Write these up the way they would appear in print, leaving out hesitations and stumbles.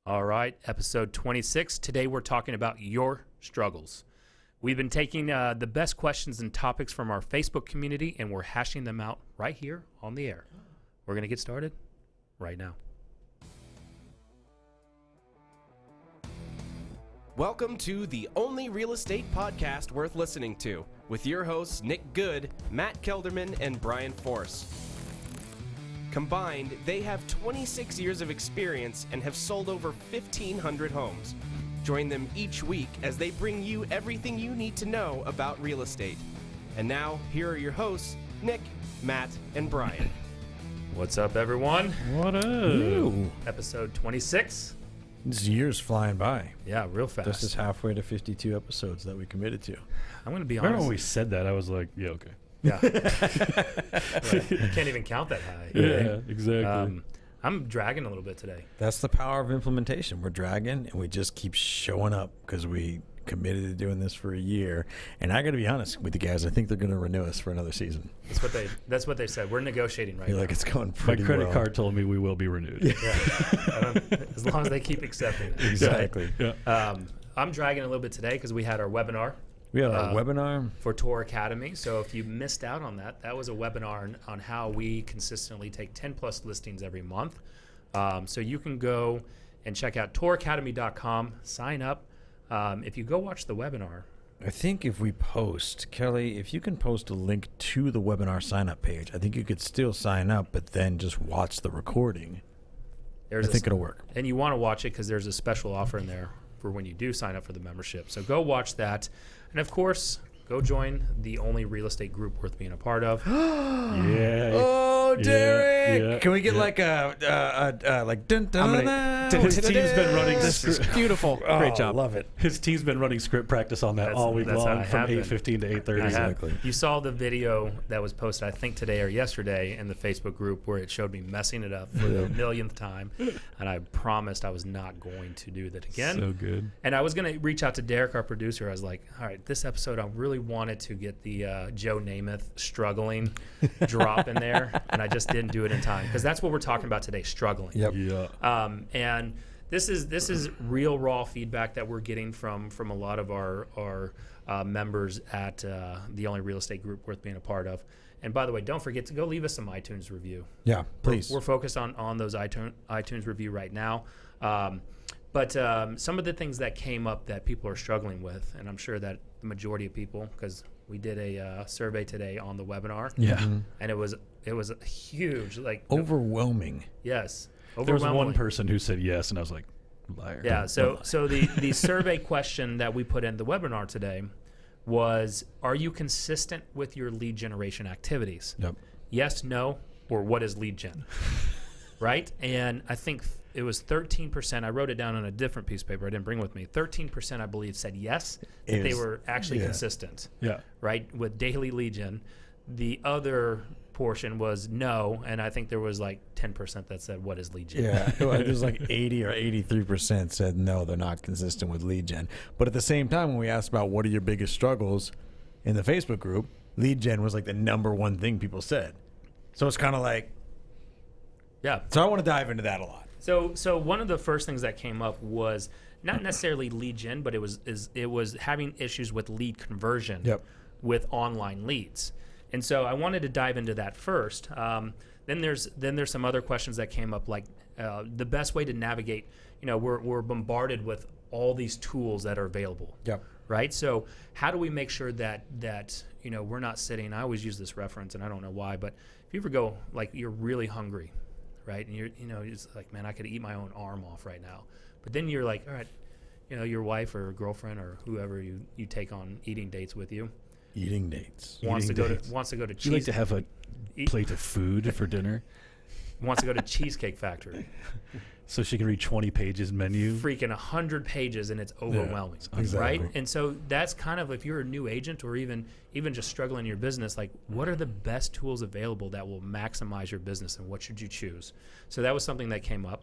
All right, episode 26. Today we're talking about your struggles. We've been taking the best questions and topics from our Facebook community, and we're hashing them out right here on the air. We're going to get started right now. Welcome to the only real estate podcast worth listening to, with your hosts Nick Good, Matt Kelderman, and Brian Force. Combined, they have 26 years of experience and have sold over 1,500 homes. Join them each week as they bring you everything you need to know about real estate. And now, here are your hosts, Nick, Matt, and Brian. What's up, everyone? What up? Ooh, Episode 26. this year's flying by. Yeah, real fast. This is halfway to 52 episodes that we committed to. I'm going to be Remember honest. when we said that? I was like, yeah, okay. Yeah. Right. You can't even count that high. Yeah, exactly. I'm dragging a little bit today. That's the power of implementation. We're dragging, and we just keep showing up because we committed to doing this for a year. And I got to be honest with you guys, I think they're going to renew us for another season. That's what they said. We're negotiating right I feel now. like it's going My pretty credit well. card told me we will be renewed. Yeah. As long as they keep accepting it. Exactly. Yeah. I'm dragging a little bit today because we had our webinar We had our webinar. for Tour Academy. So if you missed out on that, that was a webinar on how we consistently take 10 plus listings every month. So you can go and check out touracademy.com, sign up. If you go watch the webinar, I think if we post, Kelly, if you can post a link to the webinar sign-up page, I think you could still sign up, but then just watch the recording. I think it'll work. and you want to watch it because there's a special offer in there for when you do sign up for the membership. So go watch that. And of course, go join the only real estate group worth being a part of. Yeah. Oh, Derek! yeah, Can we get yeah. like a like dun dun dun? His team's been running This is script. Beautiful. Great job. Love it. His team's been running script practice on that That's- all week that's how long I from have been. 8:15 to 8:30. I have. Exactly. You saw the video that was posted, I think today or yesterday, in the Facebook group where it showed me messing it up for the millionth time, and I promised I was not going to do that again. So good. And I was going to reach out to Derek, our producer. I was like, all right, this episode, I really wanted to get the Joe Namath struggling drop in there, and I just didn't do it in time because that's what we're talking about today, struggling. Yep. Yeah. And this is real raw feedback that we're getting from a lot of our members at the only real estate group worth being a part of. And by the way, don't forget to go leave us some iTunes review. Yeah, please. We're focused on those iTunes review right now. But some of the things that came up that people are struggling with, and I'm sure that the majority of people, because we did a survey today on the webinar, Yeah. and it was a huge, like, Overwhelming. yes, There was one overwhelmingly. person who said yes, and I was like, liar. Yeah, so the survey question that we put in the webinar today was, are you consistent with your lead generation activities? Yep. Yes, no, or what is lead gen? Right? And I think it was 13%. I wrote it down on a different piece of paper I didn't bring with me. 13%, I believe, said yes, that It they is- were actually yeah. consistent, Yeah. right, with daily lead gen. The other portion was no, and I think there was like 10% that said, what is lead gen? Yeah, there's like 80 or 83% said no, they're not consistent with lead gen. But at the same time, when we asked about what are your biggest struggles in the Facebook group, lead gen was like the number one thing people said. So it's kind of like, Yeah. so I want to dive into that a lot. So one of the first things that came up was not necessarily lead gen, but it was having issues with lead conversion Yep. with online leads. And so I wanted to dive into that first. Then there's some other questions that came up, like the best way to navigate. You know, we're bombarded with all these tools that are available. Yep. Right. So how do we make sure that you know, we're not sitting? I always use this reference, and I don't know why, but if you ever go, like, you're really hungry, right, and it's like, man, I could eat my own arm off right now. But then you're like, all right, you know, your wife or girlfriend or whoever you take on eating dates with you Eating dates. wants to go dates. to Do you like to have a Eat- plate of food for dinner wants to go to Cheesecake Factory. so she can read 20 pages menu? Freaking 100 pages, and it's overwhelming, exactly. right? And so that's kind of, if you're a new agent or even just struggling in your business, like, what are the best tools available that will maximize your business, and what should you choose? So that was something that came up.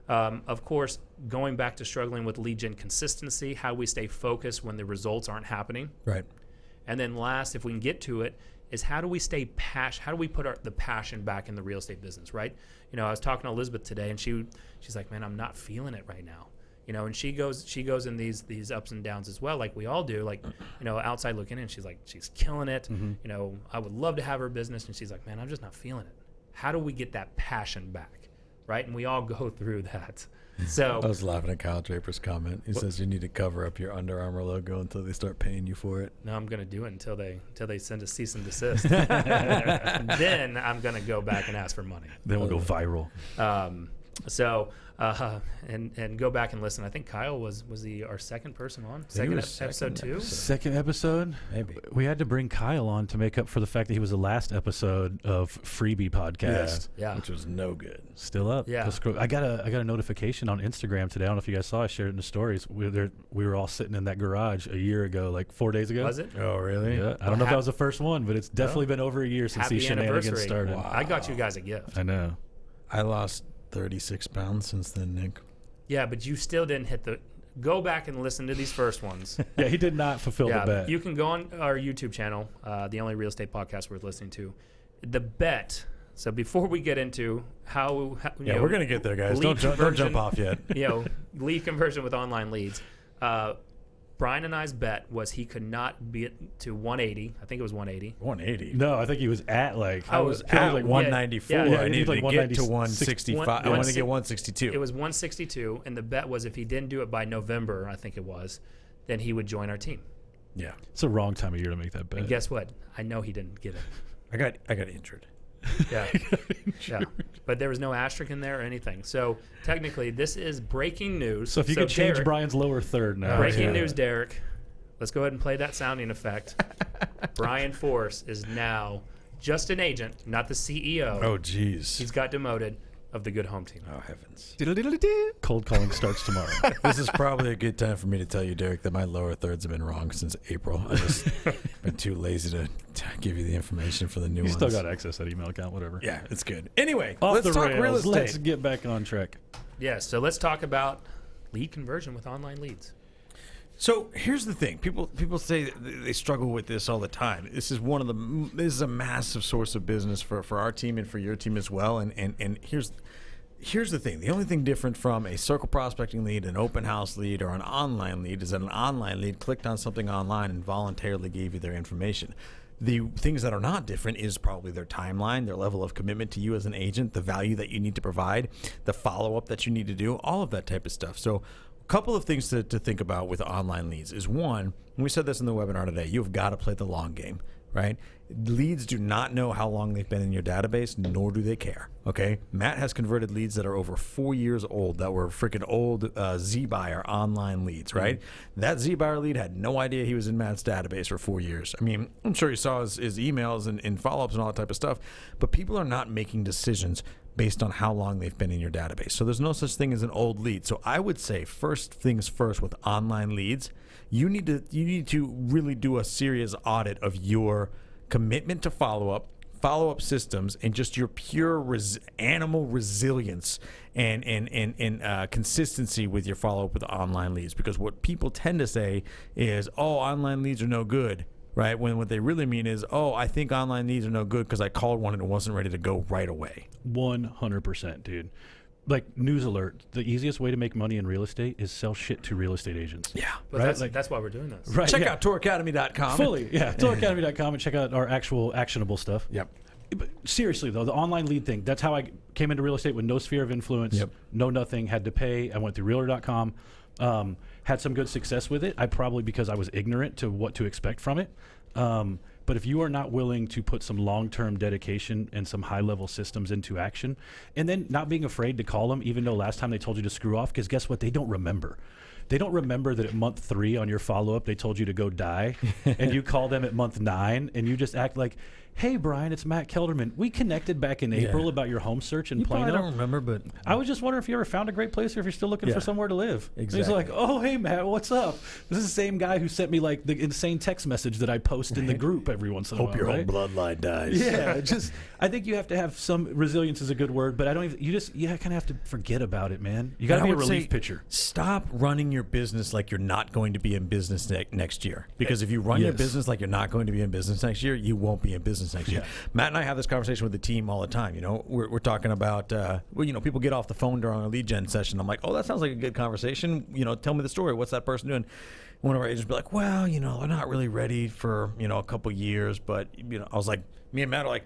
Of course, going back to struggling with lead gen consistency, how we stay focused when the results aren't happening. Right. And then last, if we can get to it, is how do we stay how do we put the passion back in the real estate business, right? You know, I was talking to Elizabeth today, and she's like, man, I'm not feeling it right now. You know, and she goes in these ups and downs as well, like we all do. Like, you know, outside looking in, she's like, she's killing it. Mm-hmm. You know, I would love to have her business, and she's like, man, I'm just not feeling it. How do we get that passion back, right? And we all go through that. So I was laughing at Kyle Draper's comment. He says you need to cover up your Under Armour logo until they start paying you for it. no, I'm gonna do it until they send a cease and desist. Then I'm gonna go back and ask for money. Then we'll go viral. And go back and listen. I think Kyle was our second person on episode 2. Second episode? Maybe. We had to bring Kyle on to make up for the fact that he was the last episode of Freebie Podcast. Yeah. Which was no good. Still up. Yeah. I got a notification on Instagram today. I don't know if you guys saw. I shared it in the stories. We were all sitting in that garage a year ago, like 4 days ago. Was it? Oh, really? Yeah. I don't know if that was the first one, but it's definitely been over a year since Happy these shenanigans anniversary. started. Wow. I got you guys a gift. I know. I lost 36 pounds since then, Nick. Yeah, but you still didn't hit the. Go back and listen to these first ones. Yeah, he did not fulfill the bet. You can go on our YouTube channel, the only real estate podcast worth listening to. The bet. So before we get into how Yeah, we're going to get there, guys. Don't jump off yet. You know, lead conversion with online leads. Brian and I's bet was he could not beat to 180. I think it was 180. 180. No, I think he was at like. I was At like 194. yeah, I needed like to get to 196. 165. I wanted to get 162. It was 162, and the bet was if he didn't do it by November, I think it was, then he would join our team. Yeah. It's the wrong time of year to make that bet. And guess what? I know he didn't get it. I got injured. Yeah. Yeah. But there was no asterisk in there or anything. So technically, this is breaking news. So if you could change Derek, Brian's lower third now. breaking yeah. news, Derek. Let's go ahead and play that sounding effect. Brian Force is now just an agent, not the CEO. Oh, jeez. He's got demoted of the Good Home Team. Oh, heavens. Cold calling starts tomorrow. This is probably a good time for me to tell you, Derek, that my lower thirds have been wrong since April. I just been too lazy to give you the information for the new You ones. still got access to that email account, whatever. Yeah, it's good. Anyway, Off let's the talk rails. real estate. Let's get back on track. Yeah, so let's talk about lead conversion with online leads. So here's the thing: people say that they struggle with this all the time. This is this is a massive source of business for our team and for your team as well. And here's the thing: the only thing different from a circle prospecting lead, an open house lead, or an online lead is that an online lead clicked on something online and voluntarily gave you their information. The things that are not different is probably their timeline, their level of commitment to you as an agent, the value that you need to provide, the follow-up that you need to do, all of that type of stuff. So a couple of things to think about with online leads is, one, and we said this in the webinar today, you've got to play the long game, right? Leads do not know how long they've been in your database, nor do they care, okay? Matt has converted leads that are over 4 years old that were freaking old Z-Buyer online leads, right? Mm-hmm. That Z-Buyer lead had no idea he was in Matt's database for 4 years. I mean, I'm sure he saw his emails and follow-ups and all that type of stuff, but people are not making decisions based on how long they've been in your database. So there's no such thing as an old lead. So I would say first things first with online leads, you need to really do a serious audit of your commitment to follow-up systems, and just your pure animal resilience and consistency with your follow-up with online leads. Because what people tend to say is, oh, online leads are no good, right? When what they really mean is, oh, I think online leads are no good because I called one and it wasn't ready to go right away. 100%, dude. Like, news alert, the easiest way to make money in real estate is sell shit to real estate agents. Yeah. But Right? that's why we're doing this. Right. Check yeah. out touracademy.com. Fully, yeah. TourAcademy.com and check out our actual actionable stuff. Yep. But seriously, though, the online lead thing, that's how I came into real estate with no sphere of influence, Yep. no nothing, had to pay. I went through Realtor.com, had some good success with it. I probably because I was ignorant to what to expect from it. But if you are not willing to put some long-term dedication and some high-level systems into action, and then not being afraid to call them, even though last time they told you to screw off, because guess what? They don't remember. They don't remember that at month 3 on your follow-up, they told you to go die, and you call them at month 9, and you just act like, hey, Brian, it's Matt Kelderman. We connected back in April about your home search in You Plano. probably don't remember, but I was just wondering if you ever found a great place or if you're still looking Yeah. for somewhere to live. Exactly. And he's like, oh, hey, Matt, what's up? This is the same guy who sent me like the insane text message that I post in the group every once in a Hope while. your right? whole bloodline dies. Yeah, just I think you have to have some resilience is a good word, but I don't even. You kind of have to forget about it, man. You got to And be I a would relief say, pitcher. Stop running your business like you're not going to be in business next year. Because if you run your Yes. business like you're not going to be in business next year, you won't be in business next year. Yeah. Matt and I have this conversation with the team all the time. You know, we're talking about, people get off the phone during a lead gen session. I'm like, oh, that sounds like a good conversation. You know, tell me the story. What's that person doing? One of our agents be like, well, they're not really ready for, a couple years. But, I was like, me and Matt are like,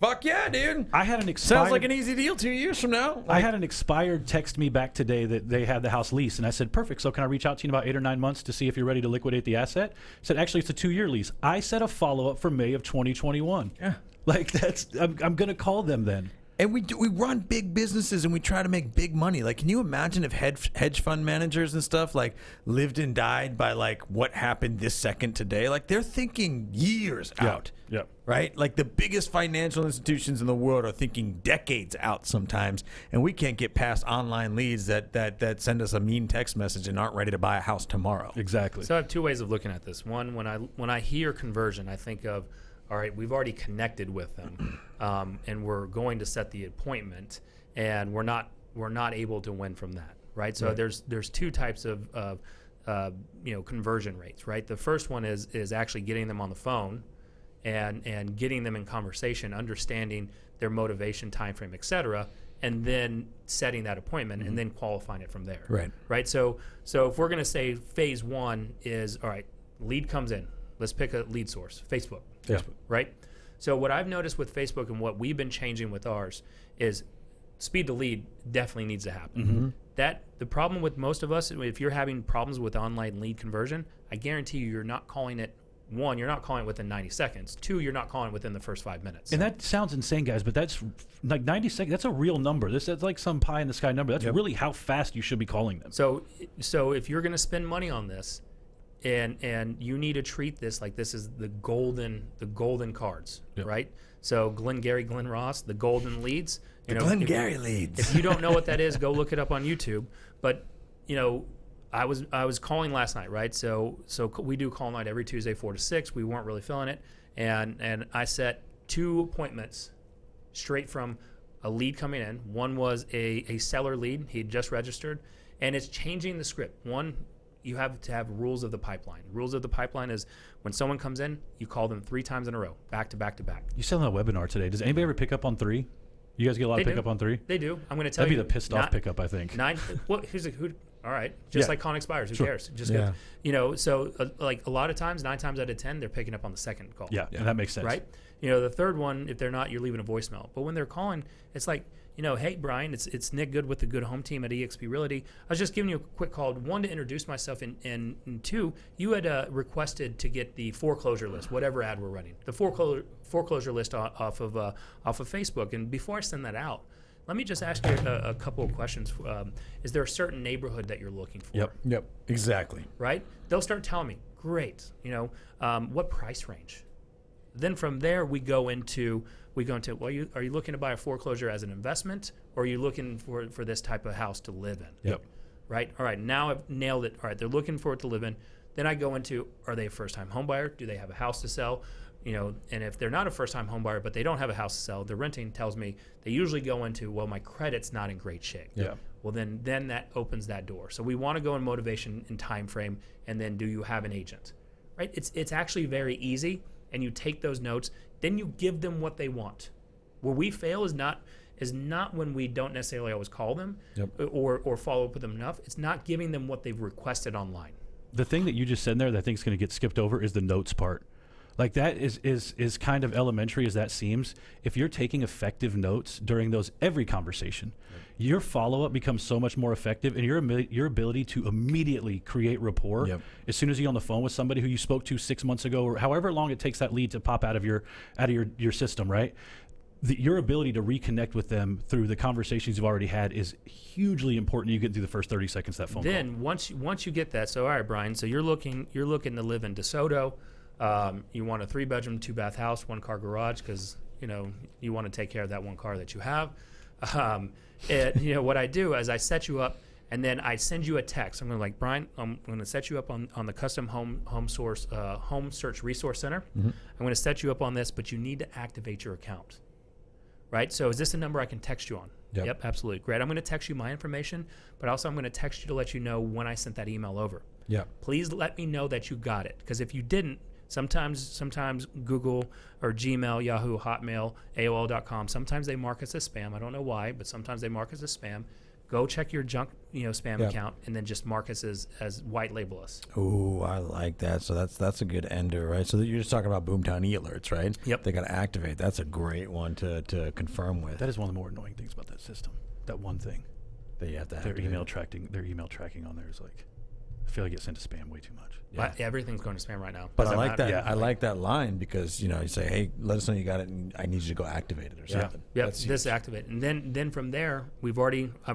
fuck yeah, dude. I had an expired. Sounds like an easy deal 2 years from now. I had an expired text me back today that they had the house lease, and I said, perfect. So can I reach out to you in about 8 or 9 months to see if you're ready to liquidate the asset? Said, actually, it's a 2-year lease. I set a follow up for May of 2021. Yeah. Like I'm gonna call them then. And we run big businesses and we try to make big money. Like, can you imagine if hedge fund managers and stuff like lived and died by like what happened this second today? Like, they're thinking years out. Yeah. Right? Like, the biggest financial institutions in the world are thinking decades out sometimes, and we can't get past online leads that send us a mean text message and aren't ready to buy a house tomorrow. Exactly. So I have two ways of looking at this. One, when I hear conversion, I think of, all right, we've already connected with them, and we're going to set the appointment, and we're not able to win from that, right? So there's two types of conversion rates, right? The first one is actually getting them on the phone, and getting them in conversation, understanding their motivation, time frame, et cetera, and then setting that appointment and then qualifying it from there. Right. So if we're going to say phase one is, all right, lead comes in. Let's pick a lead source, Facebook. Yeah. Right? So what I've noticed with Facebook and what we've been changing with ours is speed to lead definitely needs to happen. The problem with most of us, if you're having problems with online lead conversion, I guarantee you're not calling it. One, you're not calling it within 90 seconds. Two, you're not calling it within the first 5 minutes. And that sounds insane, guys, but that's like 90 seconds. That's a real number. That's like some pie in the sky number. That's really how fast you should be calling them. So if you're going to spend money on this, and you need to treat this like this is the golden cards, right? So Glenn Ross, the golden leads. Leads. If you don't know what that is, go look it up on YouTube. But I was calling last night, right? So we do call night every Tuesday, 4 to 6. We weren't really feeling it, and I set 2 appointments straight from a lead coming in. One was a seller lead; he had just registered, and it's changing the script. One, you have to have rules of the pipeline. Rules of the pipeline is when someone comes in, you call them 3 times in a row, back to back to back. You said on a webinar today. Does anybody ever pick up on 3? You guys get a lot of pickup on 3? They do. I'm going to tell That'd you. be the pissed off pickup, I think. 9. Well, here's who. All right, just like Con expires. Who cares? Just go. So like a lot of times, 9 times out of 10, they're picking up on the second call. Yeah, and that makes sense. Right. The third one, if they're not, you're leaving a voicemail. But when they're calling, it's like, hey, Brian, it's Nick Good with the Good Home Team at eXp Realty. I was just giving you a quick call. 1, to introduce myself, and 2, you had requested to get the foreclosure list, whatever ad we're running, the foreclosure list off of Facebook. And before I send that out, let me just ask you a couple of questions. Is there a certain neighborhood that you're looking for? Yep. Exactly. Right? They'll start telling me, great. What price range? Then from there we go into well, are you looking to buy a foreclosure as an investment, or are you looking for this type of house to live in? Yep. Right? All right, now I've nailed it. All right, they're looking for it to live in. Then I go into, are they a first-time home buyer? Do they have a house to sell? And if they're not a first-time home buyer, but they don't have a house to sell, they're renting, tells me they usually go into, well, my credit's not in great shape. Yeah. Well, then that opens that door. So we want to go in motivation and time frame, and then do you have an agent? Right? It's actually very easy, and you take those notes, then you give them what they want. Where we fail is not when we don't necessarily always call them or follow up with them enough. It's not giving them what they've requested online. The thing that you just said there that I think is going to get skipped over is the notes part. Like that is kind of elementary as that seems. If you're taking effective notes during every conversation, your follow-up becomes so much more effective, and your ability to immediately create rapport as soon as you're on the phone with somebody who you spoke to 6 months ago, or however long it takes that lead to pop out of your system, right? Your ability to reconnect with them through the conversations you've already had is hugely important. You get through the first 30 seconds of that phone call. Then once you get that, so all right, Brian, so you're looking to live in DeSoto. You want a 3-bedroom, 2-bath house, 1-car garage, because you want to take care of that one car that you have. What I do is I set you up And then I send you a text. I'm going to like, Brian, I'm going to set you up on the custom home search resource center. I'm going to set you up on this, but you need to activate your account. Right? So is this a number I can text you on? Yep. Absolutely. Great. I'm going to text you my information, but also I'm going to text you to let you know when I sent that email over. Yeah. Please let me know that you got it. Because if you didn't, sometimes Google or Gmail, Yahoo, Hotmail, AOL.com, sometimes they mark us as spam. I don't know why, but sometimes they mark us as spam. Go check your junk, spam account, and then just mark us as white label us. Ooh, I like that. So that's a good ender, right? So you're just talking about Boomtown e-alerts, right? Yep. They got to activate. That's a great one to confirm with. That is one of the more annoying things about that system. That one thing. That you have to Their activate. email tracking on there is like, I feel like it sent to spam way too much. Yeah. Everything's going to spam right now. But I Doesn't like matter. that. Yeah. I like that line because you say, "Hey, let us know you got it, and I need you to go activate it or Yeah. something." Yep, That's this huge. activate. And then from there, I've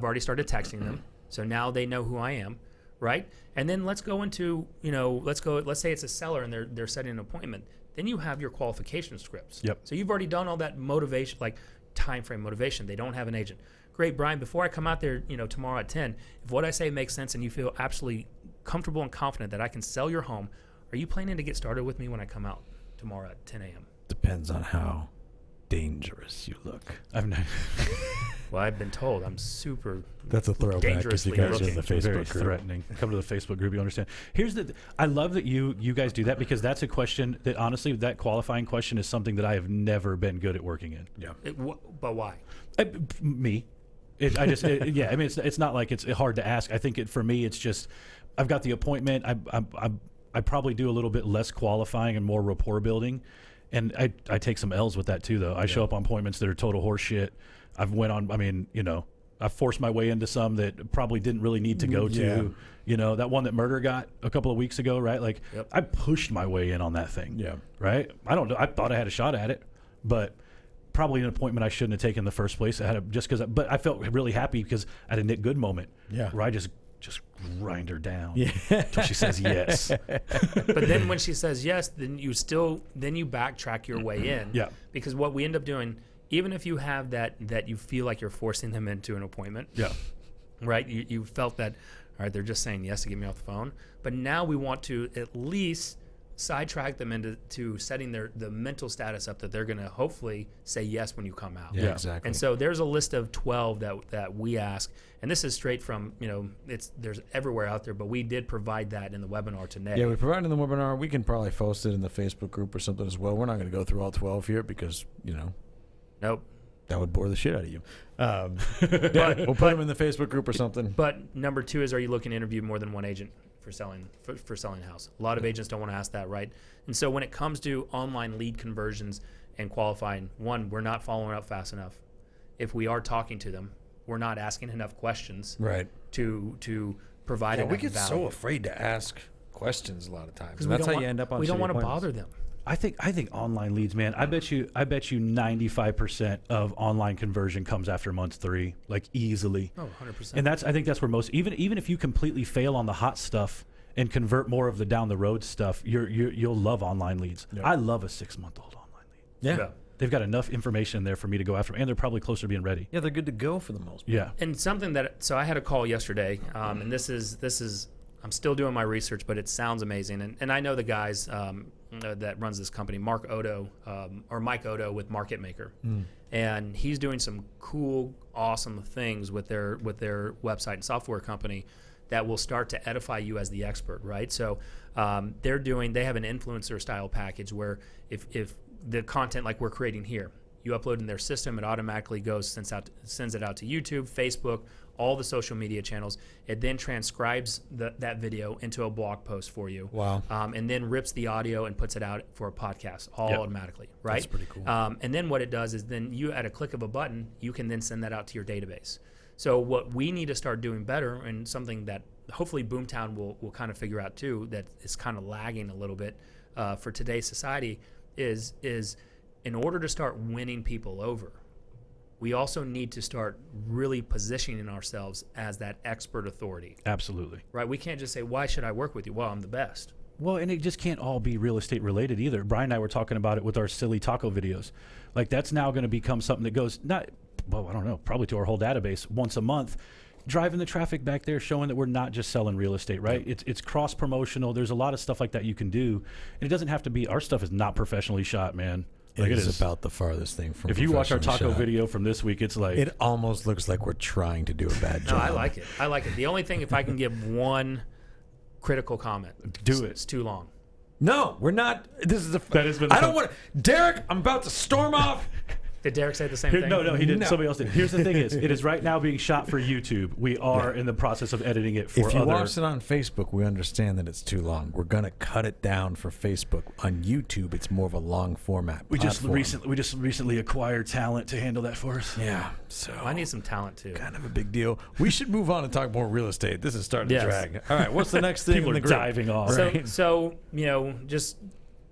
already started texting them. So now they know who I am, right? And then let's go into, let's say it's a seller and they're setting an appointment. Then you have your qualification scripts. Yep. So you've already done all that motivation, like time frame motivation. They don't have an agent. Great, Brian, before I come out there, tomorrow at 10, if what I say makes sense and you feel absolutely comfortable and confident that I can sell your home, are you planning to get started with me when I come out tomorrow at 10 a.m.? Depends on how dangerous you look. I've not, Well, I've been told I'm super That's a throwback because you dangerously guys are in the looking. very Facebook group. threatening. Come to the Facebook group, you understand. I love that you guys do that because that's a question that honestly, that qualifying question is something that I have never been good at working in. Yeah. But why? Me. It's not like it's hard to ask. I think for me, it's just, I've got the appointment. I probably do a little bit less qualifying and more rapport building. And I take some L's with that too, though. I show up on appointments that are total horse shit. I've forced my way into some that probably didn't really need to go to. That one that Murder got a couple of weeks ago, right? Like, Yep. I pushed my way in on that thing. Yeah. Right? I thought I had a shot at it, but probably an appointment I shouldn't have taken in the first place. But I felt really happy because I had a Nick Good moment. Yeah. Where I just grind her down until she says yes. But then when she says yes, then you backtrack your way in. Yeah. Because what we end up doing, even if you have that you feel like you're forcing them into an appointment, Yeah. right? You felt that, all right, they're just saying yes to get me off the phone. But now we want to at least sidetrack them into setting the mental status up that they're going to hopefully say yes when you come out. Yeah, exactly. And so there's a list of 12 that we ask, and this is straight from, there's everywhere out there, but we did provide that in the webinar today. Yeah, we provided in the webinar. We can probably post it in the Facebook group or something as well. We're not going to go through all 12 here because, Nope. that would bore the shit out of you. We'll put them in the Facebook group or something. But number 2 is, are you looking to interview more than one agent for selling a house? A lot of agents don't want to ask that, right? And so when it comes to online lead conversions and qualifying, one, we're not following up fast enough. If we are talking to them, we're not asking enough questions Right. to provide Yeah, enough we get so value. afraid to ask questions a lot of times. Because And that's how you end up on we don't shitty want to appointments. bother them. I think online leads, man. I bet you 95% of online conversion comes after month 3, like easily. Oh, 100%. And I think that's where most, even if you completely fail on the hot stuff and convert more of the down the road stuff, you'll love online leads. Yeah. I love a 6-month-old online lead. Yeah. Yeah. They've got enough information in there for me to go after, and they're probably closer to being ready. Yeah, they're good to go for the most part. Yeah. And something so I had a call yesterday, and this is I'm still doing my research, but it sounds amazing. And I know the guys that runs this company, Mike Odo with Market Maker, and he's doing some cool, awesome things with their website and software company that will start to edify you as the expert, right? So they have an influencer style package where if the content like we're creating here, you upload in their system, it automatically sends it out to YouTube, Facebook, all the social media channels. It then transcribes that video into a blog post for you. Wow. And then rips the audio and puts it out for a podcast all Yep. automatically, right? That's pretty cool. And then what it does is then you, at a click of a button, you can then send that out to your database. So what we need to start doing better, and something that hopefully Boomtown will kind of figure out too, that is kind of lagging a little bit for today's society, is in order to start winning people over, we also need to start really positioning ourselves as that expert authority, Absolutely. right? We can't just say, why should I work with you? Well, I'm the best. Well, and it just can't all be real estate related either. Brian and I were talking about it with our silly taco videos. Like, that's now going to become something that goes, I don't know, probably to our whole database once a month. driving the traffic back there, showing that we're not just selling real estate, right? It's cross promotional. There's a lot of stuff like that you can do, and it doesn't have to be. Our stuff is not professionally shot, man. Like it is about the farthest thing from. If you watch our professionally taco shot. video from this week, it's like It almost looks like we're trying to do a bad No, job. I like it. I like it. The only thing, if I can give one critical comment, Do it. It's too long. No, we're not. This is a. That has been I don't want to. Derek, I'm about to storm off. Did Derek say the same Here, thing? no, he didn't. No. Somebody else did. Here's the thing: it is right now being shot for YouTube. We are in the process of editing it for If you other. watch it on Facebook, we understand that it's too long. We're gonna cut it down for Facebook. On YouTube, it's more of a long format. we just platform. recently acquired talent to handle that for us. Yeah. So I need some talent too. kind of a big deal. We should move on and talk more real estate. This is starting Yes. to drag. All right. What's the next thing? People in are the group? diving off. So just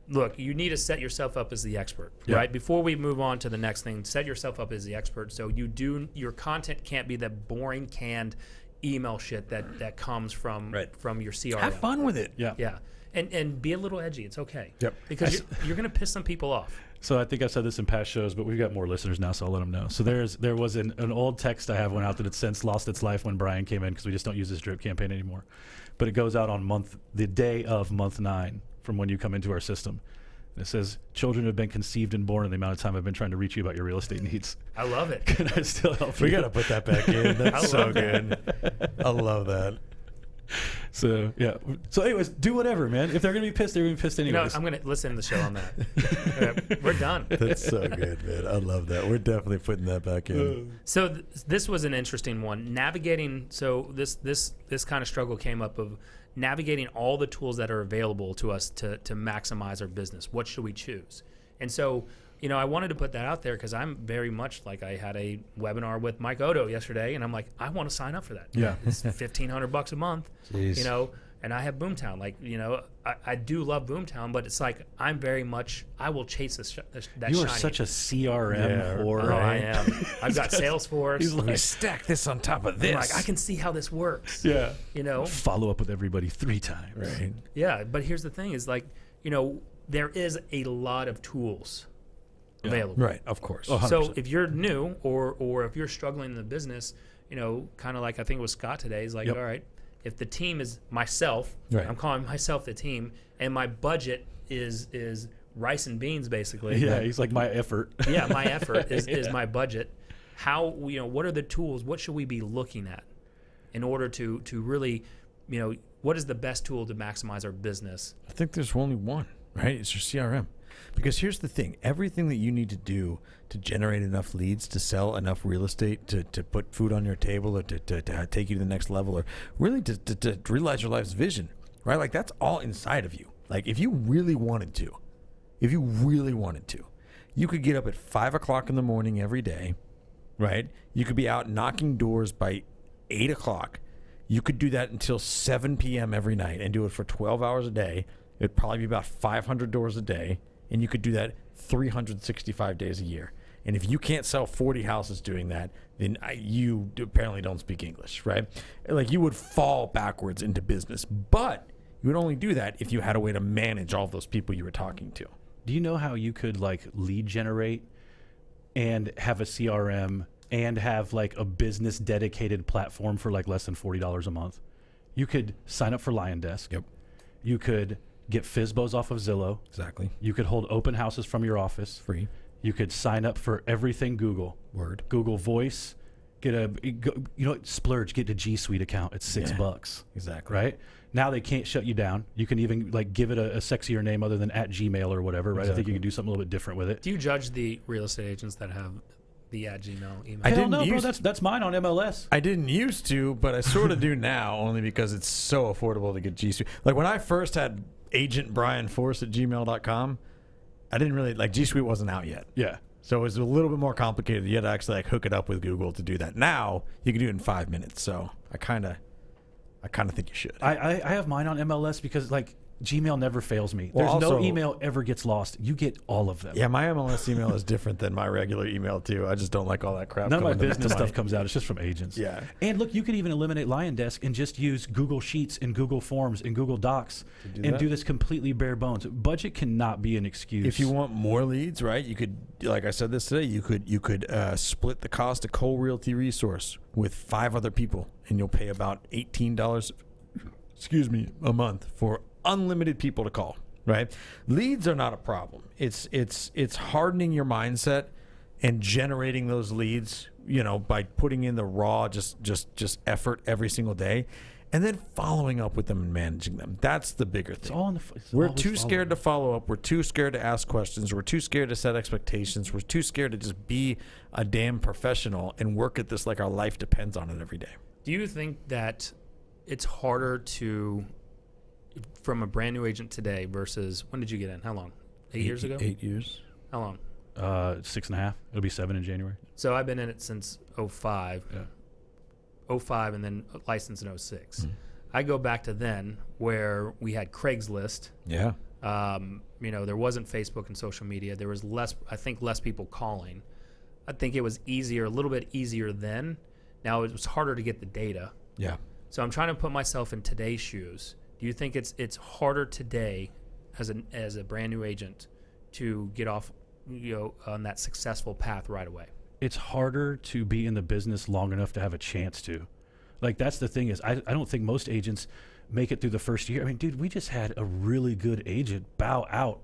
look. You need to set yourself up as the expert, Yeah. right? Before we move on to the next thing, set yourself up as the expert. So your content can't be that boring, canned email shit that comes from your CRM. Have fun with it. Yeah. Yeah, and be a little edgy. It's okay. Yep. Because you're going to piss some people off. So I think I've said this in past shows, but we've got more listeners now, so I'll let them know. So there was an old text I have went out that had since lost its life when Brian came in because we just don't use this drip campaign anymore. But it goes out on the day of month 9 from when you come into our system. And it says, children have been conceived and born in the amount of time I've been trying to reach you about your real estate needs. I love it. Can I still help you? We got to put that back in. That's so love that. good. I love that. So, yeah. So, anyways, do whatever, man. If they're going to be pissed, they're going to be pissed No, anyways. I'm going to listen to the show on that. We're done. That's so good, man. I love that. We're definitely putting that back in. So this was an interesting one. Navigating. So this kind of struggle came up of navigating all the tools that are available to us to maximize our business. What should we choose? And so, I wanted to put that out there because I'm very much like I had a webinar with Mike Odo yesterday, and I'm like, I want to sign up for that. Yeah. It's $1,500 a month. Jeez. And I have Boomtown. Like, I do love Boomtown, but it's like I will chase that you are shiny. such a CRM Yeah, whore. Oh, I right? am. I've got Salesforce. He's like, You stack this on top of I'm this. like, I can see how this works. yeah. Follow Follow up with everybody 3 times. Right. Yeah, but here's the thing: is like, there is a lot of tools available. Right. Of course. Oh, So 100%. if you're new or if you're struggling in the business, kind of like I think it was Scott today. He's like, Yep. all right, if the team is myself, Right. I'm calling myself the team, and my budget is rice and beans basically. Yeah, he's like my effort. Yeah, my effort is my budget. How what are the tools? What should we be looking at in order to really, what is the best tool to maximize our business? I think there's only one, right? It's your CRM. Because here's the thing. Everything that you need to do to generate enough leads, to sell enough real estate, to put food on your table, or to take you to the next level, or really to realize your life's vision, right? Like, that's all inside of you. Like, if you really wanted to, you could get up at 5 o'clock in the morning every day, right? You could be out knocking doors by 8 o'clock. You could do that until 7 p.m. every night and do it for 12 hours a day. It'd probably be about 500 doors a day. And you could do that 365 days a year. And if you can't sell 40 houses doing that, then you apparently don't speak English, right? Like, you would fall backwards into business. But you would only do that if you had a way to manage all those people you were talking to. Do you know how you could like lead generate and have a CRM and have like a business dedicated platform for like less than $40 a month? You could sign up for LionDesk. Yep. You could get FSBOs off of Zillow. Exactly. You could hold open houses from your office. Free. You could sign up for everything Google. Word. Google Voice. Splurge, get a G Suite account. It's $6. Exactly. Right? Now they can't shut you down. You can even like give it a sexier name other than @Gmail or whatever, right? I think you can do something a little bit different with it. Do you judge the real estate agents that have the @Gmail email? I Hell didn't no, bro. use- That's mine on MLS. I didn't used to, but I sort of do now, only because it's so affordable to get G Suite. Like, when I first had Agent Brian Force at gmail.com, I didn't really, like, G Suite wasn't out yet. Yeah. So it was a little bit more complicated. You had to actually like hook it up with Google to do that. Now you can do it in 5 minutes. So I kind of think you should. I have mine on MLS because like Gmail never fails me. Well, There's no also- email ever gets lost. You get all of them. Yeah, my MLS email is different than my regular email too. I just don't like all that crap. None of my coming to business stuff comes out. It's just from agents. Yeah. And look, you could even eliminate Lion Desk and just use Google Sheets and Google Forms and Google Docs do and that? do this completely bare bones. Budget cannot be an excuse. If you want more leads, right? You could, like I said this today, you could split the cost of Cole Realty Resource with 5 other people, and you'll pay about $18, a month for unlimited people to call. Right? Leads are not a problem. It's hardening your mindset and generating those leads, by putting in the raw just effort every single day, and then following up with them and managing them. That's the bigger thing. it's all in the. We're too scared to follow up. We're too scared to ask questions. We're too scared to set expectations. We're too scared to just be a damn professional and work at this like our life depends on it every day. Do you think that it's harder to, from a brand new agent today versus when did you get in? How long? 8 years ago? 8 years. How long? 6.5. It'll be 7 in January. So I've been in it since 05. Yeah. 05 and then licensed in 06. Mm-hmm. I go back to then where we had Craigslist. Yeah. There wasn't Facebook and social media. There was less people calling. I think it was a little bit easier then. Now it was harder to get the data. Yeah. So I'm trying to put myself in today's shoes. Do you think it's harder today as a brand new agent to get off, on that successful path right away? It's harder to be in the business long enough to have a chance to. Like, that's the thing is, I don't think most agents make it through the first year. I mean, dude, we just had a really good agent bow out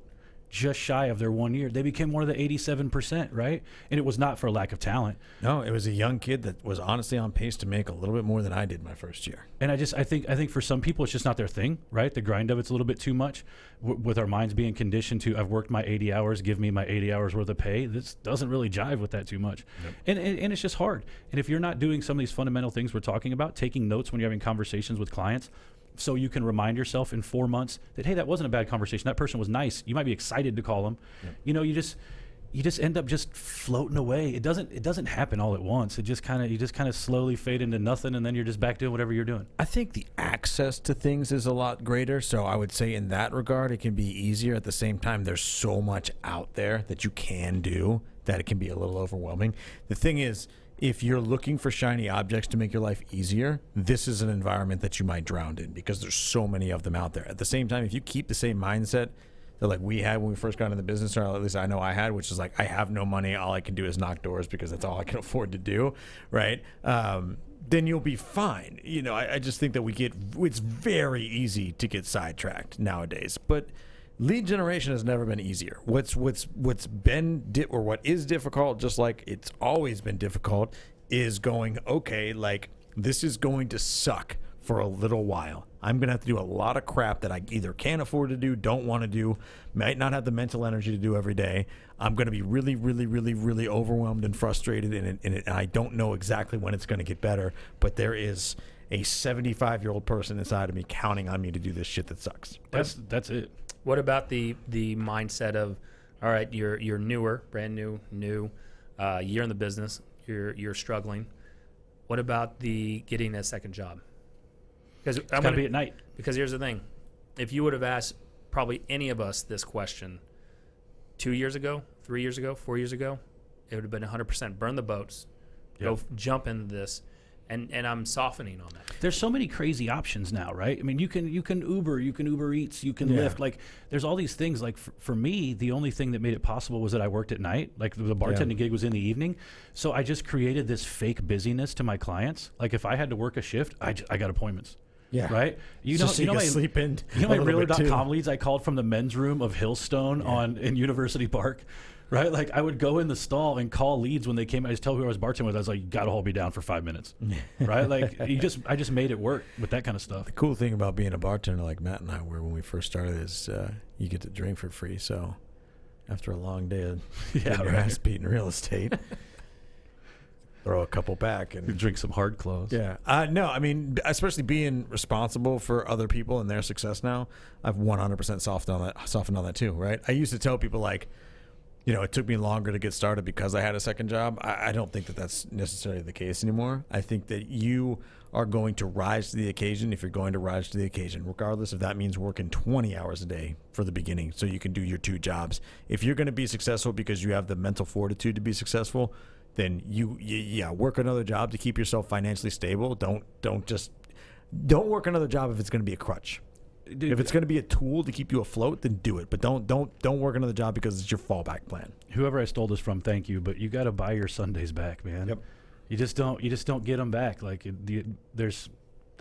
just shy of their 1 year. They became one of the 87%, right? And it was not for lack of talent. No, it was a young kid that was honestly on pace to make a little bit more than I did my first year. And I think for some people it's just not their thing, right? The grind of it's a little bit too much. With our minds being conditioned to, I've worked my 80 hours, give me my 80 hours worth of pay. This doesn't really jive with that too much. Yep. And it's just hard. And if you're not doing some of these fundamental things we're talking about, taking notes when you're having conversations with clients, so you can remind yourself in 4 months that, hey, that wasn't a bad conversation. That person was nice. You might be excited to call them. Yep. You just end up just floating away. It doesn't happen all at once. You just kind of slowly fade into nothing, and then you're just back doing whatever you're doing. I think the access to things is a lot greater. So I would say in that regard, it can be easier. At the same time, there's so much out there that you can do that it can be a little overwhelming. The thing is, if you're looking for shiny objects to make your life easier, this is an environment that you might drown in because there's so many of them out there. At the same time, if you keep the same mindset that like we had when we first got into the business, or at least I know I had, which is like, I have no money, all I can do is knock doors because that's all I can afford to do, right? Then you'll be fine. I just think that it's very easy to get sidetracked nowadays. But lead generation has never been easier. What is difficult, just like it's always been difficult, is going, okay, like this is going to suck for a little while. I'm going to have to do a lot of crap that I either can't afford to do, don't want to do, might not have the mental energy to do every day. I'm going to be really, really, really, really overwhelmed and frustrated, and I don't know exactly when it's going to get better, but there is a 75-year-old person inside of me counting on me to do this shit that sucks. That's it. What about the mindset of, all right, you're newer, brand new, year in the business, you're struggling. What about the getting a second job? Because It's got to be at night. Because here's the thing, if you would have asked probably any of us this question 2 years ago, 3 years ago, 4 years ago, it would have been 100% burn the boats, go jump into this. And I'm softening on that. There's so many crazy options now, right? I mean, you can Uber, you can Uber Eats, you can Lyft. Like, there's all these things. Like, for me, the only thing that made it possible was that I worked at night. Like, the bartending gig was in the evening. So I just created this fake busyness to my clients. Like, if I had to work a shift, I got appointments. Yeah. Right? You know my sleep in. My Realtor.com leads I called from the men's room of Hillstone in University Park. Right? Like, I would go in the stall and call leads when they came. I just tell who I was bartending with. I was like, you got to hold me down for 5 minutes. Right? Like, I just made it work with that kind of stuff. The cool thing about being a bartender like Matt and I were when we first started is you get to drink for free. So after a long day of getting your ass beat in real estate, throw a couple back and drink some hard clothes. Yeah. No, I mean, especially being responsible for other people and their success now, I've 100% softened on that too, right? I used to tell people like, it took me longer to get started because I had a second job. I don't think that that's necessarily the case anymore. I think that you are going to rise to the occasion if you're going to rise to the occasion, regardless if that means working 20 hours a day for the beginning so you can do your 2 jobs. If you're going to be successful because you have the mental fortitude to be successful, then you work another job to keep yourself financially stable. Don't work another job if it's going to be a crutch. Dude, If it's going to be a tool to keep you afloat, then do it. But don't work another job because it's your fallback plan. whoever I stole this from, thank you, but you got to buy your Sundays back, man. Yep. You just don't get them back. Like there's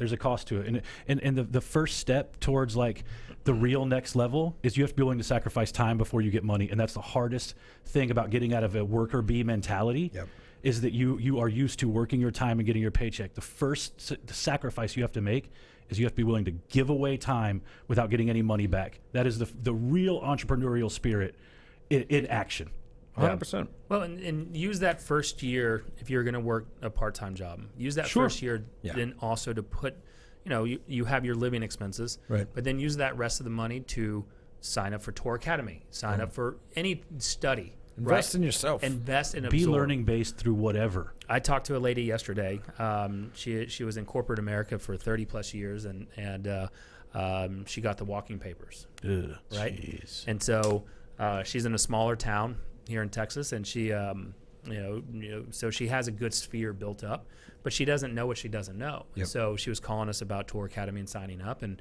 a cost to it, and the first step towards like the real next level is you have to be willing to sacrifice time before you get money, and that's the hardest thing about getting out of a worker bee mentality. Yep. Is that you are used to working your time and getting your paycheck. The first sacrifice you have to make is you have to be willing to give away time without getting any money back. That is the real entrepreneurial spirit in action. 100%. Well, and use that first year if you're going to work a part-time job. Use that Sure. first year then also to put, you have your living expenses, Right. but then use that rest of the money to sign up for Tour Academy, sign up for any study. Invest right? in yourself. Invest and Be absorb. learning based through whatever. I talked to a lady yesterday. She was in corporate America for 30 plus years, and she got the walking papers. Ugh, Right. jeez. And so she's in a smaller town here in Texas, and she, so she has a good sphere built up, but she doesn't know what she doesn't know. Yep. So she was calling us about Tour Academy and signing up, and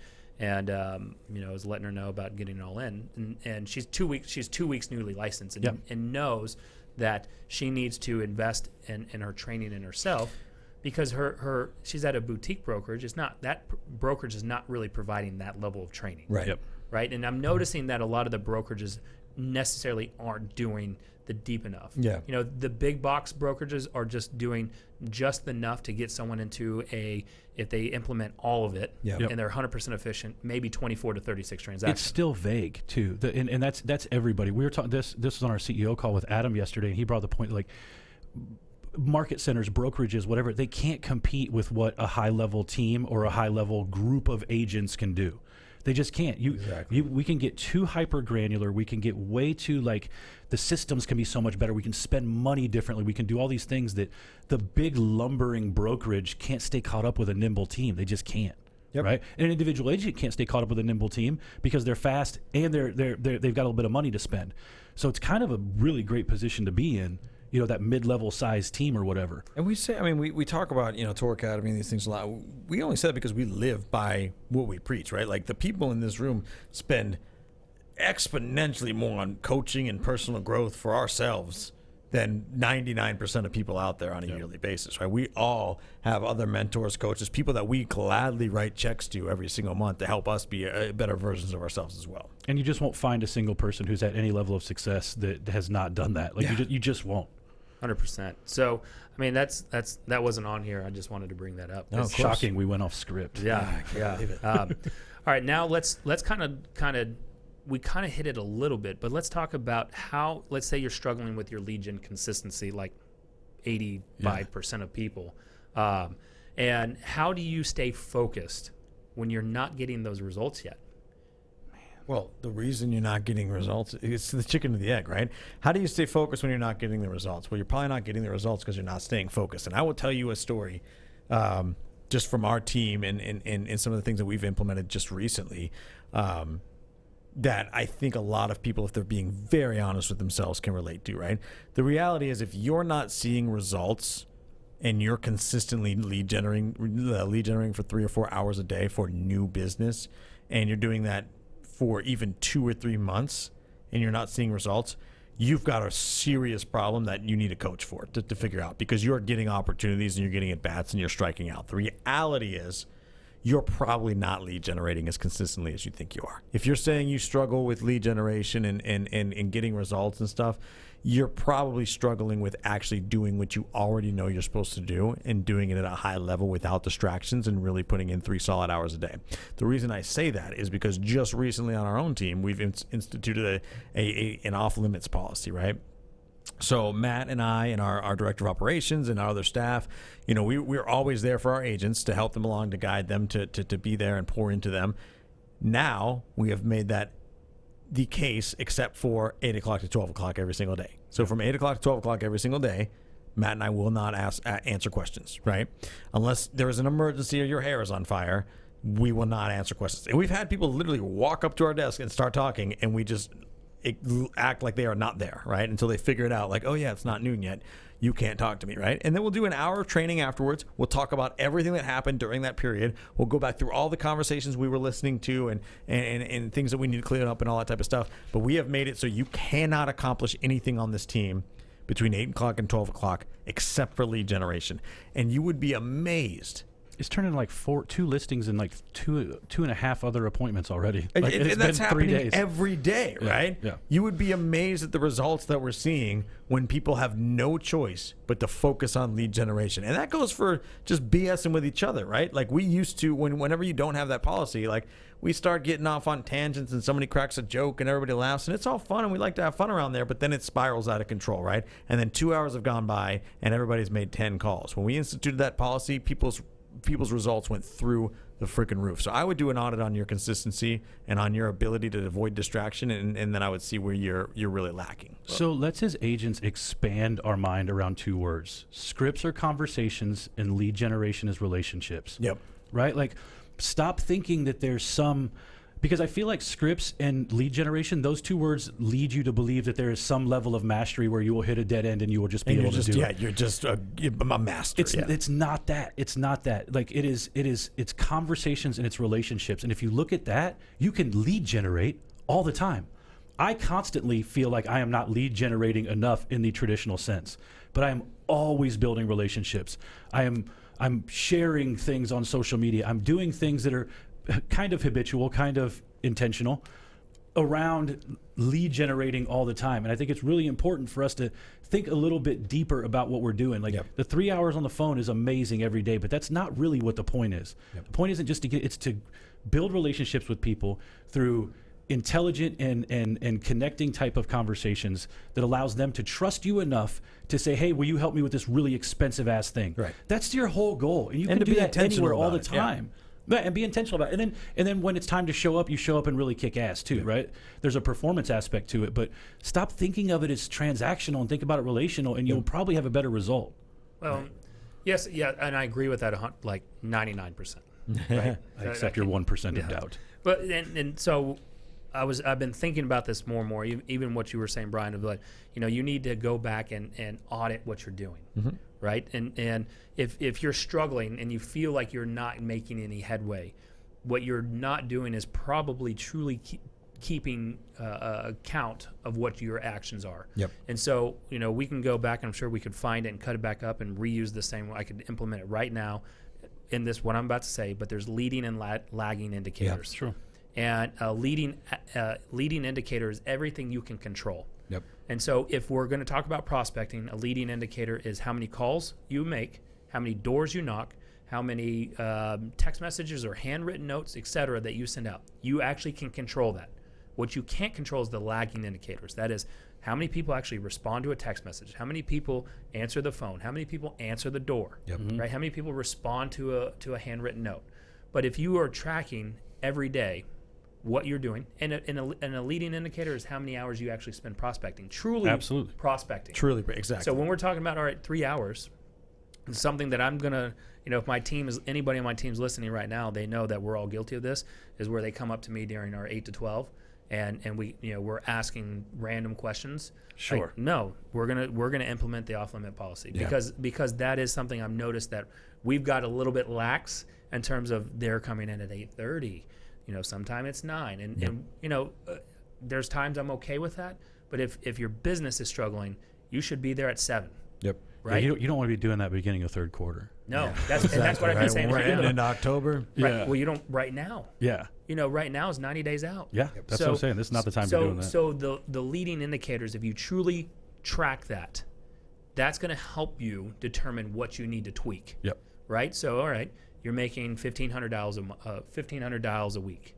I was letting her know about getting it all in. And she's 2 weeks newly licensed, and, Yep. and knows that she needs to invest in her training in herself. Because she's at a boutique brokerage. Brokerage is not really providing that level of training. Right. Yep. Right. And I'm noticing that a lot of the brokerages necessarily aren't doing the deep enough. Yeah. The big box brokerages are just doing just enough to get someone into if they implement all of it Yep. Yep. and they're 100% efficient, maybe 24 to 36 transactions. It's still vague too, and that's everybody. We were talking this was on our CEO call with Adam yesterday, and he brought the point like market centers, brokerages, whatever, they can't compete with what a high level team or a high level group of agents can do. They just can't. We can get too hyper granular. We can get way too the systems can be so much better. We can spend money differently. We can do all these things that the big lumbering brokerage can't stay caught up with a nimble team. They just can't. Yep. Right? And an individual agent can't stay caught up with a nimble team because they're fast and they've got a little bit of money to spend. So it's kind of a really great position to be in. That mid-level size team or whatever. And we say, we talk about, Tour Academy and these things a lot. We only say that because we live by what we preach, right? Like the people in this room spend exponentially more on coaching and personal growth for ourselves than 99% of people out there on a yearly basis, right? We all have other mentors, coaches, people that we gladly write checks to every single month to help us be better versions of ourselves as well. And you just won't find a single person who's at any level of success that has not done that. You just won't. 100%. So, that wasn't on here. I just wanted to bring that up. No, It's of course. shocking we went off script. Yeah, I can't yeah. believe it. All right, now let's kind of we kind of hit it a little bit, but let's talk about how. Let's say you're struggling with your lead gen consistency, like 85% of people, and how do you stay focused when you're not getting those results yet? Well, the reason you're not getting results, it's the chicken or the egg, right? How do you stay focused when you're not getting the results? Well, you're probably not getting the results because you're not staying focused. And I will tell you a story just from our team and some of the things that we've implemented just recently that I think a lot of people, if they're being very honest with themselves, can relate to, right? The reality is if you're not seeing results and you're consistently lead generating for 3 or 4 hours a day for new business, and you're doing that for even 2 or 3 months and you're not seeing results, you've got a serious problem that you need a coach for to figure out, because you're getting opportunities and you're getting at bats and you're striking out. The reality is you're probably not lead generating as consistently as you think you are. If you're saying you struggle with lead generation and getting results and stuff, you're probably struggling with actually doing what you already know you're supposed to do and doing it at a high level without distractions and really putting in 3 solid hours a day. The reason I say that is because just recently on our own team, we've instituted an off-limits policy, right? So Matt and I and our director of operations and our other staff, we're always there for our agents to help them along, to guide them, to be there and pour into them. Now we have made that the case except for 8 o'clock to 12 o'clock every single day. So from 8 o'clock to 12 o'clock every single day, Matt and I will not answer questions, right? Unless there is an emergency or your hair is on fire, we will not answer questions. And we've had people literally walk up to our desk and start talking, and we just act like they are not there, right? Until they figure it out, like, oh yeah, it's not noon yet. You can't talk to me, right? And then we'll do an hour of training afterwards. We'll talk about everything that happened during that period. We'll go back through all the conversations we were listening to and things that we need to clear up and all that type of stuff. But we have made it so you cannot accomplish anything on this team between 8 o'clock and 12 o'clock except for lead generation. And you would be amazed. It's turning like 2 listings and like two and a half other appointments already. Like, And it's that's been 3 happening days. every day, right? Yeah. You would be amazed at the results that we're seeing when people have no choice but to focus on lead generation. And that goes for just BSing with each other, right? Like we used to, whenever you don't have that policy, like we start getting off on tangents and somebody cracks a joke and everybody laughs and it's all fun and we like to have fun around there, but then it spirals out of control, right? And then 2 hours have gone by and everybody's made 10 calls. When we instituted that policy, people's results went through the freaking roof. So I would do an audit on your consistency and on your ability to avoid distraction, and then I would see where you're really lacking. So let's as agents expand our mind around 2 words. Scripts are conversations and lead generation is relationships. Yep. Right? Like stop thinking that there's some, because I feel like scripts and lead generation, those 2 words lead you to believe that there is some level of mastery where you will hit a dead end and you will just be And able to do it. yeah, you're just a master. It's not that. It's not that. Like it's conversations and it's relationships. And if you look at that, you can lead generate all the time. I constantly feel like I am not lead generating enough in the traditional sense, but I am always building relationships. I'm sharing things on social media. I'm doing things that are kind of habitual, kind of intentional around lead generating all the time. And I think it's really important for us to think a little bit deeper about what we're doing. Like the 3 hours on the phone is amazing every day, but that's not really what the point is. The point isn't just it's to build relationships with people through intelligent and connecting type of conversations that allows them to trust you enough to say, hey, will you help me with this really expensive ass thing? Right. That's your whole goal. And you And can to do be that intentional anywhere all the about it, yeah. time. Right, and be intentional about it. And then when it's time to show up, you show up and really kick ass too, right? There's a performance aspect to it, but stop thinking of it as transactional and think about it relational, and you'll probably have a better result. Well, yes, yeah, and I agree with that like 99%. Right? I accept your 1% of doubt. But and so I've been thinking about this more and more, even what you were saying, Brian, of like, you need to go back and audit what you're doing, right? And if you're struggling and you feel like you're not making any headway, what you're not doing is probably truly keeping a count of what your actions are. Yep. And so, we can go back and I'm sure we could find it and cut it back up and reuse the same. I could implement it right now in this, what I'm about to say, but there's leading and lagging indicators. Sure. And a leading indicator is everything you can control. Yep. And so if we're going to talk about prospecting, a leading indicator is how many calls you make, how many doors you knock, how many text messages or handwritten notes, et cetera, that you send out. You actually can control that. What you can't control is the lagging indicators. That is, how many people actually respond to a text message? How many people answer the phone? How many people answer the door? Yep. Right? How many people respond to a handwritten note? But if you are tracking every day what you're doing, and a leading indicator is how many hours you actually spend prospecting. Truly Absolutely. prospecting. Truly, exactly. So when we're talking about, all right, 3 hours, it's something that I'm going to, if anybody on my team's listening right now, they know that we're all guilty of this, is where they come up to me during our 8 to 12 and we, we're asking random questions. Sure. Like, no, we're going to implement the off-limit policy because that is something I've noticed that we've got a little bit lax in terms of they're coming in at 8:30. Sometime it's 9, and there's times I'm okay with that. But if your business is struggling, you should be there at 7. Yep. Right? Yeah, you don't want to be doing that beginning of third quarter. No, that's what I've been saying. We're Right, ending in October. right, Yeah. well, you don't right now. Yeah. Right now is 90 days out. Yeah. That's what I'm saying. This is not the time to be doing that. So the leading indicators, if you truly track that, that's going to help you determine what you need to tweak. Yep. Right. So all right, you're making $1,500 a week,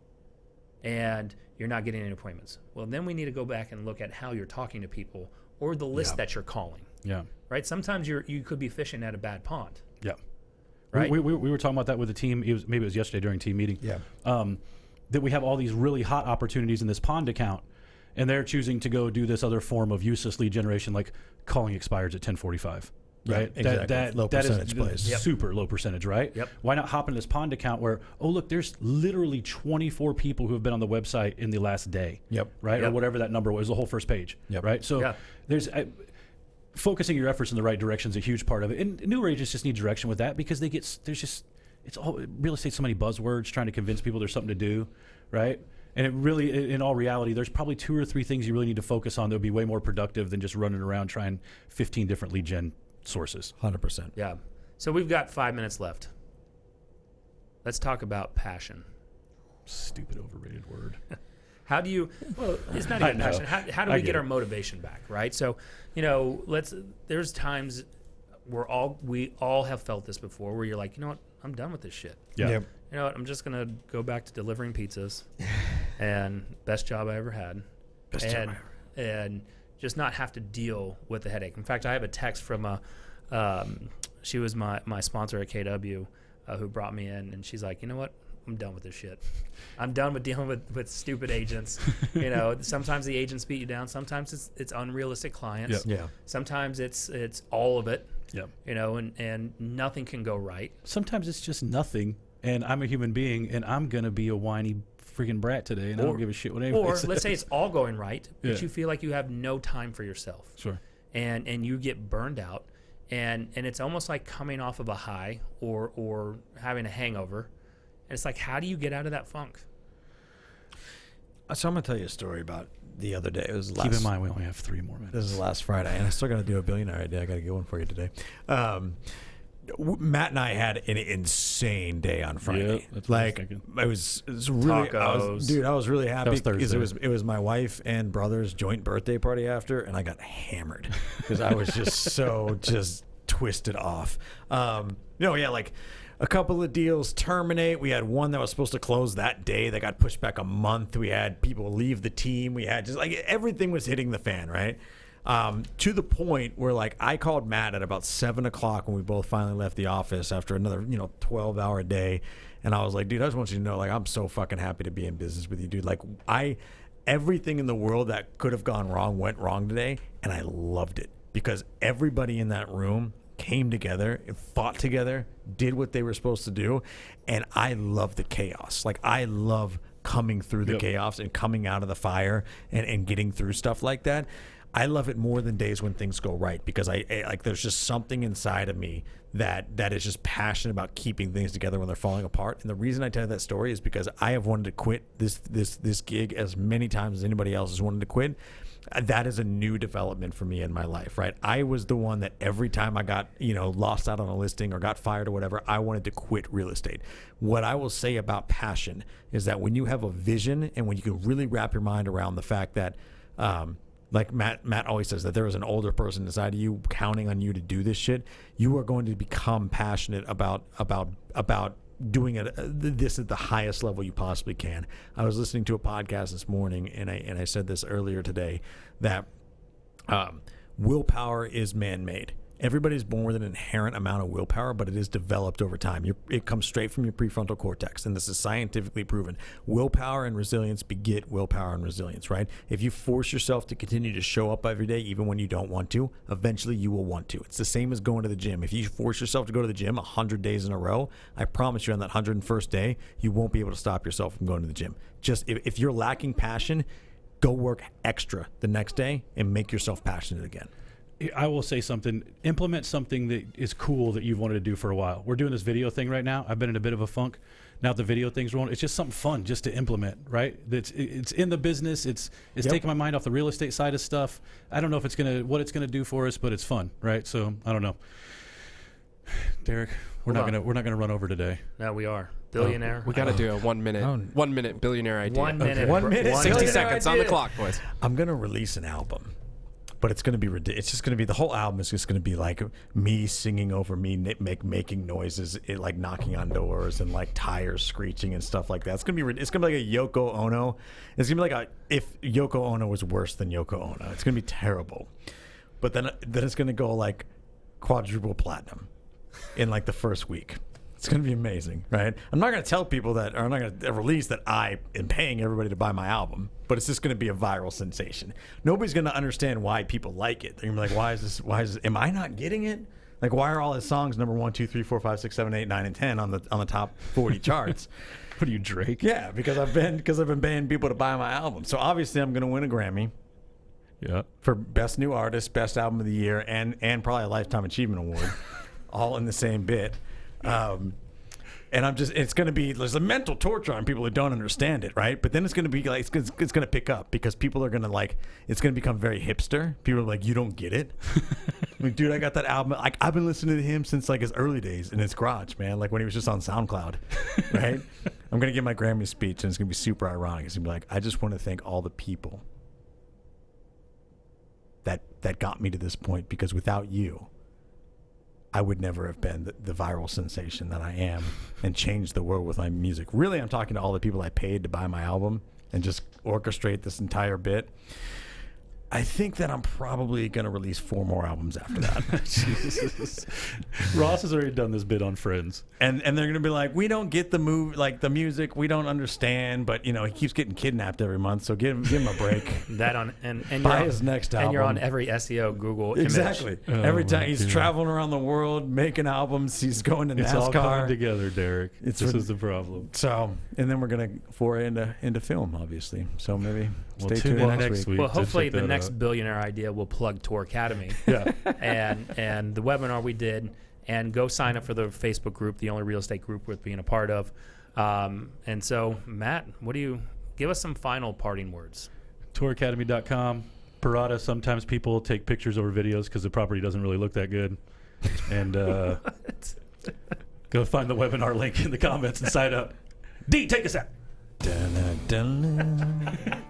and you're not getting any appointments. Well, then we need to go back and look at how you're talking to people or the list that you're calling. Yeah. Right. Sometimes you could be fishing at a bad pond. Yeah. Right. We were talking about that with the team. Maybe it was yesterday during team meeting. Yeah. That we have all these really hot opportunities in this pond account, and they're choosing to go do this other form of useless lead generation, like calling expires at 10:45. Right, Yeah, exactly. Low percentage plays. Yep. Super low percentage, right? Yep. Why not hop into this pond account where, oh look, there's literally 24 people who have been on the website in the last day. Yep. Right, Yep. or whatever that number was, the whole first page. Yep. Right. So Yeah. there's focusing your efforts in the right direction is a huge part of it, and newer agents just need direction with that because it's all real estate. So many buzzwords trying to convince people there's something to do, right? And it really, in all reality, there's probably 2 or 3 things you really need to focus on that would be way more productive than just running around trying 15 different lead gen sources. 100%. Yeah. So we've got 5 minutes left. Let's talk about passion. Stupid overrated word. How do you? Well, it's not I even know. passion. How do I we get get it. our motivation back, right? So, there's times we all have felt this before, where you're like, you know what, I'm done with this shit. Yeah. Yep. You know what, I'm just gonna go back to delivering pizzas, and best job I ever had, and just not have to deal with the headache. In fact, I have a text from she was my sponsor at KW, who brought me in, and she's like, you know what, I'm done with this shit. I'm done with dealing with stupid agents. Sometimes the agents beat you down. Sometimes it's unrealistic clients. Yep. Yeah. Sometimes It's all of it. Yep. And nothing can go right. Sometimes it's just nothing, and I'm a human being, and I'm gonna be a whiny freaking brat today, and I don't give a shit what anybody Or says. let's say it's all going right, but Yeah. you feel like you have no time for yourself. Sure. And you get burned out, and it's almost like coming off of a high or having a hangover. And it's like, how do you get out of that funk? So I'm going to tell you a story about the other day. It was Keep in mind we only have 3 more minutes. This is last Friday, and I still got to do a billionaire idea. I got to get one for you today. Matt and I had an insane day on Friday. Yep, that's what I was like thinking. it was really, Tacos. I was really happy was because Thursday. it was my wife and brother's joint birthday party after, and I got hammered because I was just so just twisted off. Like a couple of deals terminate. We had one that was supposed to close that day that got pushed back a month. We had people leave the team. We had just like everything was hitting the fan, right? To the point where like I called Matt at about 7:00 when we both finally left the office after another 12-hour day, and I was like, dude, I just want you to know, like, I'm so fucking happy to be in business with you, dude. Like everything in the world that could have gone wrong went wrong today, and I loved it because everybody in that room came together and fought together, did what they were supposed to do, and I love the chaos. Like I love coming through the chaos and coming out of the fire and getting through stuff like that. I love it more than days when things go right because I like there's just something inside of me that is just passionate about keeping things together when they're falling apart. And the reason I tell you that story is because I have wanted to quit this gig as many times as anybody else has wanted to quit. That is a new development for me in my life, right? I was the one that every time I got, lost out on a listing or got fired or whatever, I wanted to quit real estate. What I will say about passion is that when you have a vision and when you can really wrap your mind around the fact that, like Matt always says, that there is an older person inside of you counting on you to do this shit, you are going to become passionate about doing this at the highest level you possibly can. I was listening to a podcast this morning, and I said this earlier today, that willpower is man-made. Everybody's born with an inherent amount of willpower, but it is developed over time. It comes straight from your prefrontal cortex, and this is scientifically proven. Willpower and resilience beget willpower and resilience, right? If you force yourself to continue to show up every day, even when you don't want to, eventually you will want to. It's the same as going to the gym. If you force yourself to go to the gym 100 days in a row, I promise you on that 101st day, you won't be able to stop yourself from going to the gym. Just if you're lacking passion, go work extra the next day and make yourself passionate again. I will say something. Implement something that is cool that you've wanted to do for a while. We're doing this video thing right now. I've been in a bit of a funk. Now the video thing's rolling. It's just something fun just to implement, right? It's in the business. It's taking my mind off the real estate side of stuff. I don't know if what it's gonna do for us, but it's fun, right? So I don't know. Derek, we're not gonna run over today. No, we are. Billionaire. We got to do a 1 minute billionaire idea. 1 minute. Okay. 1 minute. 60 Billionaire seconds on the idea. clock, boys. I'm gonna release an album, but it's gonna be ridiculous. It's just gonna be, the whole album is just gonna be like me singing over me making noises, like knocking on doors and like tires screeching and stuff like that. It's gonna be like a Yoko Ono. It's gonna be like if Yoko Ono was worse than Yoko Ono. It's gonna be terrible. But then it's gonna go like quadruple platinum in like the first week. It's going to be amazing, right? I'm not going to tell people that, or I'm not going to release that I am paying everybody to buy my album, but it's just going to be a viral sensation. Nobody's going to understand why people like it. They're going to be like, why is this, am I not getting it? Like, why are all his songs number 1, 2, 3, 4, 5, 6, 7, 8, 9, and 10 on the top 40 charts? What are you, Drake? Yeah, because I've been paying people to buy my album. So obviously I'm going to win a Grammy. Yeah. For Best New Artist, Best Album of the Year, and probably a Lifetime Achievement Award, all in the same bit. And it's going to be, there's a mental torture on people who don't understand it, right? But then it's going to be like, it's going to pick up because people are going to like, it's going to become very hipster. People are like, you don't get it. Like, dude, I got that album. Like, I've been listening to him since like his early days in his garage, man. Like when he was just on SoundCloud, right? I'm going to give my Grammy speech and it's going to be super ironic. It's going to be like, I just want to thank all the people that got me to this point, because without you, I would never have been the viral sensation that I am and changed the world with my music. Really, I'm talking to all the people I paid to buy my album and just orchestrate this entire bit. I think that I'm probably going to release 4 more albums after that. Jesus. Ross has already done this bit on Friends. And they're going to be like, we don't get the music, we don't understand, but he keeps getting kidnapped every month, so give him a break. That on and Buy you're his next and you're on album. every SEO Google Exactly. image. Every Oh, time my he's God. traveling around the world, making albums, he's going to It's all coming NASCAR. together, Derek. It's This re- is the problem. So, and then we're going to foray into film, obviously. So maybe We'll stay tune tuned in next next week. week. Well, to hopefully check the that next out. billionaire idea will plug Tour Academy. Yeah. and the webinar we did, and go sign up for the Facebook group, the only real estate group worth being a part of. And so, Matt, give us some final parting words. TourAcademy.com. Parada, sometimes people take pictures over videos because the property doesn't really look that good. And go find the webinar link in the comments and sign up. D, take us out. Dun, dun, dun.